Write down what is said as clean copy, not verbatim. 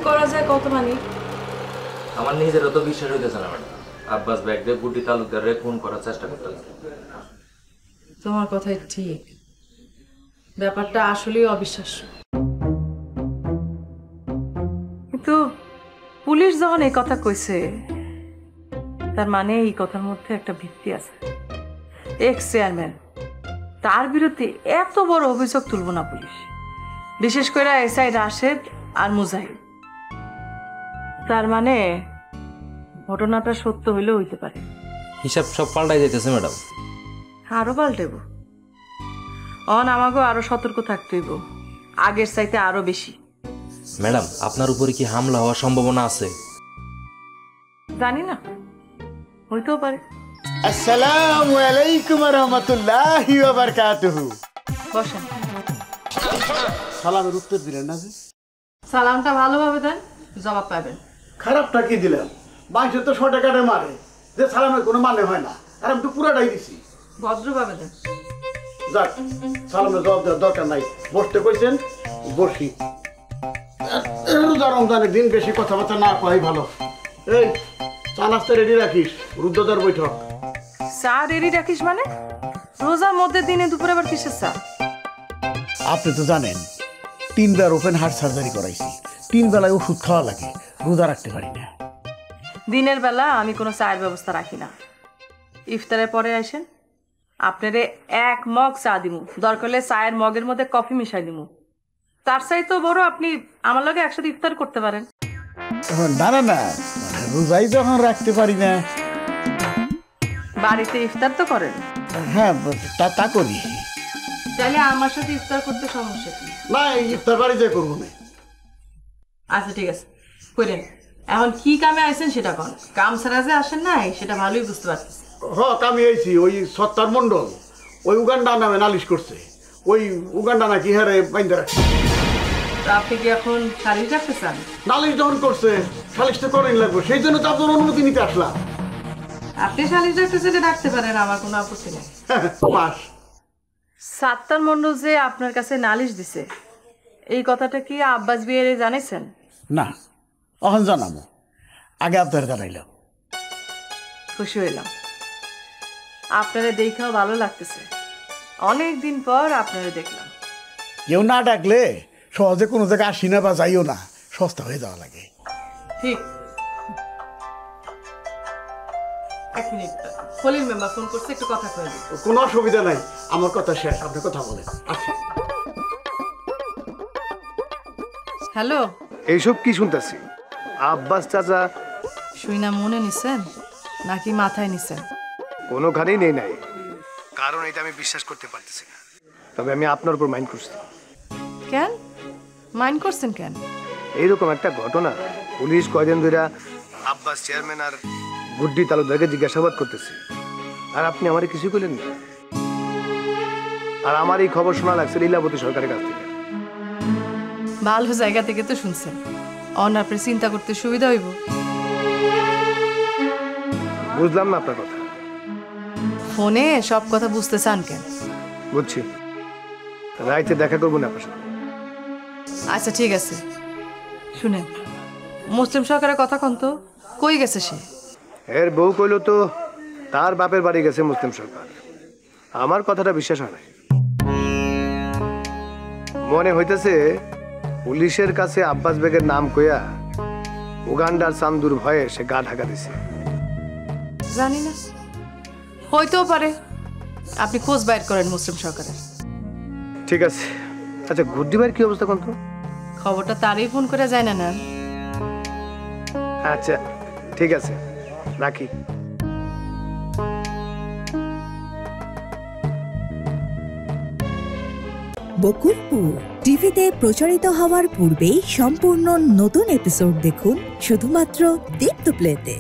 করা যায় কত মানে? আমার নিজেরও তো বিশ্বাস হইতেছে না ম্যাডাম। আব্বাস ব্যাগরে গুড্ডি তালুকদারে খুন করার চেষ্টা করতেছে। তোমার কথাই ঠিক, ব্যাপারটা আসলেই অবিশ্বাস্য। কিন্তু পুলিশ যখন এই কথা কইছে, তার মানে এই কথার মধ্যে একটা ভিত্তি আছে। এক্স চেয়ারম্যান, তার বিরুদ্ধে এত বড় অভিযোগ তুলব না পুলিশ, বিশেষ করে এসআই রাশেদ আর মুজাহিদ। তার মানে ঘটনাটা সত্য হইলেও হইতে পারে। হিসাব সব পাল্টাই যাইতেছে ম্যাডাম। আরো পাল্টেব, আমাকেও আরো সতর্ক থাকতে হইব, আগের চাইতে আরো বেশি। ম্যাডাম, আপনার উপরে কি হামলা হওয়ার সম্ভাবনা আছে? জানি না, হইতেও পারে। আসসালামু আলাইকুম ওয়া রাহমাতুল্লাহি ওয়া বারাকাতুহু। বসেন। সালামের উত্তর দিলেন না যে? সালামটা ভালোভাবে দেন, জবাব পাবেন। খারাপটা কি দিলাম? মানুষের তো 100 টাকাটা মারে, যে সালামের কোনো মানে হয় না, আর আমি তো পুরাটাই দিছি। ভদ্রভাবে দেন। যাক, সালামের জবাব দেওয়ার দরকার নাই। বসতে কইছেন, বসি। রমজানের দিন বেশি কথাবার্তা না কই ভালো। এই চা নাস্তা রেডি রাখিস, রুদ্রদার বৈঠক। চা রেডি রাখিস মানে? রোজার মধ্যে দিনে দুপুরে আবার কিসের চা? আপনি তো জানেন 3 বার ওপেন হার্ট সার্জারি করাইছি, 3 বেলায় ওষুধ খাওয়া লাগে, রোজা রাখতে পারি না। দিনের বেলা আমি কোনো চায়ের ব্যবস্থা রাখি না। ইফতারের পরে আসেন, আপনারে 1 মগ চা দিমু, দরকার হলে চায়ের মগের মধ্যে কফি মিশাই দিমু। তার চাইতেও বড় আপনি আমার লগে একসাথে ইফতার করতে পারেন। না না না, রোজাই যখন রাখতে পারি না। বাড়িতে ইফতার তো করেন? হ্যাঁ, তা করি। তাহলে আমার সাথে ইফতার করতে সমস্যা কি? না, ইফতার বাড়িতে করবো না। আচ্ছা ঠিক আছে, করেন। এখন কি কামে আসেন সেটা কোন? কাম ছাড়া যে আসেন নাই সেটা ভালোই বুঝতে পারছি। আমি আইছি ওই সত্তার মন্ডল, ওই উগান্ডা নামে নালিশ করছে। ওই উগান্ডা নাকি হারে বাইন্দা রাখছে। আপনি কি এখন সালিশ রাখতে চান? নালিশ যখন করছে, সালিশ তো করেন লাগবে, সেই জন্য তো আপনার অনুমতি নিতে আসলাম। আপনি সালিশ রাখতে চাইলে রাখতে পারেন, আমার কোনো আপত্তি নেই। মাস সাত্তার মন্ডল যে আপনার কাছে নালিশ দিছে, এই কথাটা কি আব্বাস বিয়েরে জানাইছেন? না, অহন জানাবো, আগে আপনার জানাইলাম। খুশি হইলাম, আপনারা দেখাও ভালো লাগতেছে। অনেক দিন পর আপনারা দেখলাম। কেউ না ডাকলে সহজে কোনো জায়গায় আসি না বা যাইও না, সস্তা হয়ে যাওয়া লাগে। ঠিক। 1 মিনিট, খলিল মেম্বার ফোন করছে, একটু কথা কয়ে দিই। কোনো অসুবিধা নাই, আমার কথা শেষ, আপনি কথা বলেন। আচ্ছা। হ্যালো, এইসব কি শুনতেছি? আব্বাস চাচা শুই না মনে নিছেন নাকি মাথায় নিছেন? কোনোখানেই নেই নাই, কারণ এটা আমি বিশ্বাস করতে পারতেছি না। তবে আমি আপনার উপর মাইন্ড করছি। কেন মাইন্ড করছেন কেন? এইরকম একটা ঘটনা, পুলিশ কয়দিন ধরে আব্বাস চেয়ারম্যান আর গুড্ডি তালুকদারকে জিজ্ঞাসাবাদ করতেছে, আর আপনি আমারে কিছু করলেন না। আর আমার এই খবর শোনা লাগছে লীলাবতী সরকারের কাছ থেকে। ভালো জায়গা থেকে তো শুনছেন, আপনার চিন্তা করতে সুবিধা হইব। বুঝলাম না আপনার কথা। ফোনে সব কথা বুঝতে চান কেন? বুঝছি, রাইতে দেখা করবো না আপনার সাথে। আচ্ছা ঠিক আছে, শুনেন, মুসলিম সরকারের কথা কন তো, কই গেছে সে? এর বউ কইল তো তার বাপের বাড়ি গেছে মুসলিম সরকার। আমার কথাটা বিশ্বাস হয় না। মনে হইতেছে পুলিশের কাছে আব্বাস বেগের নাম কইয়া উগান্ডার চান্দুর ভয়ে সে গা ঢাকা দিছে। জানি না, হইতেও পারে। আপনি খোঁজ বাইর করেন মুসলিম সরকারের। ঠিক আছে। আচ্ছা, গুড্ডি ভাইয়ের কি অবস্থা কোন তো? খবরটা তারই ফোন করে যায় না নেন। আচ্ছা ঠিক আছে, রাখি। বকুলপুর টিভিতে প্রচারিত হওয়ার পূর্বেই সম্পূর্ণ নতুন এপিসোড দেখুন শুধুমাত্র দীপ্ত প্লেতে।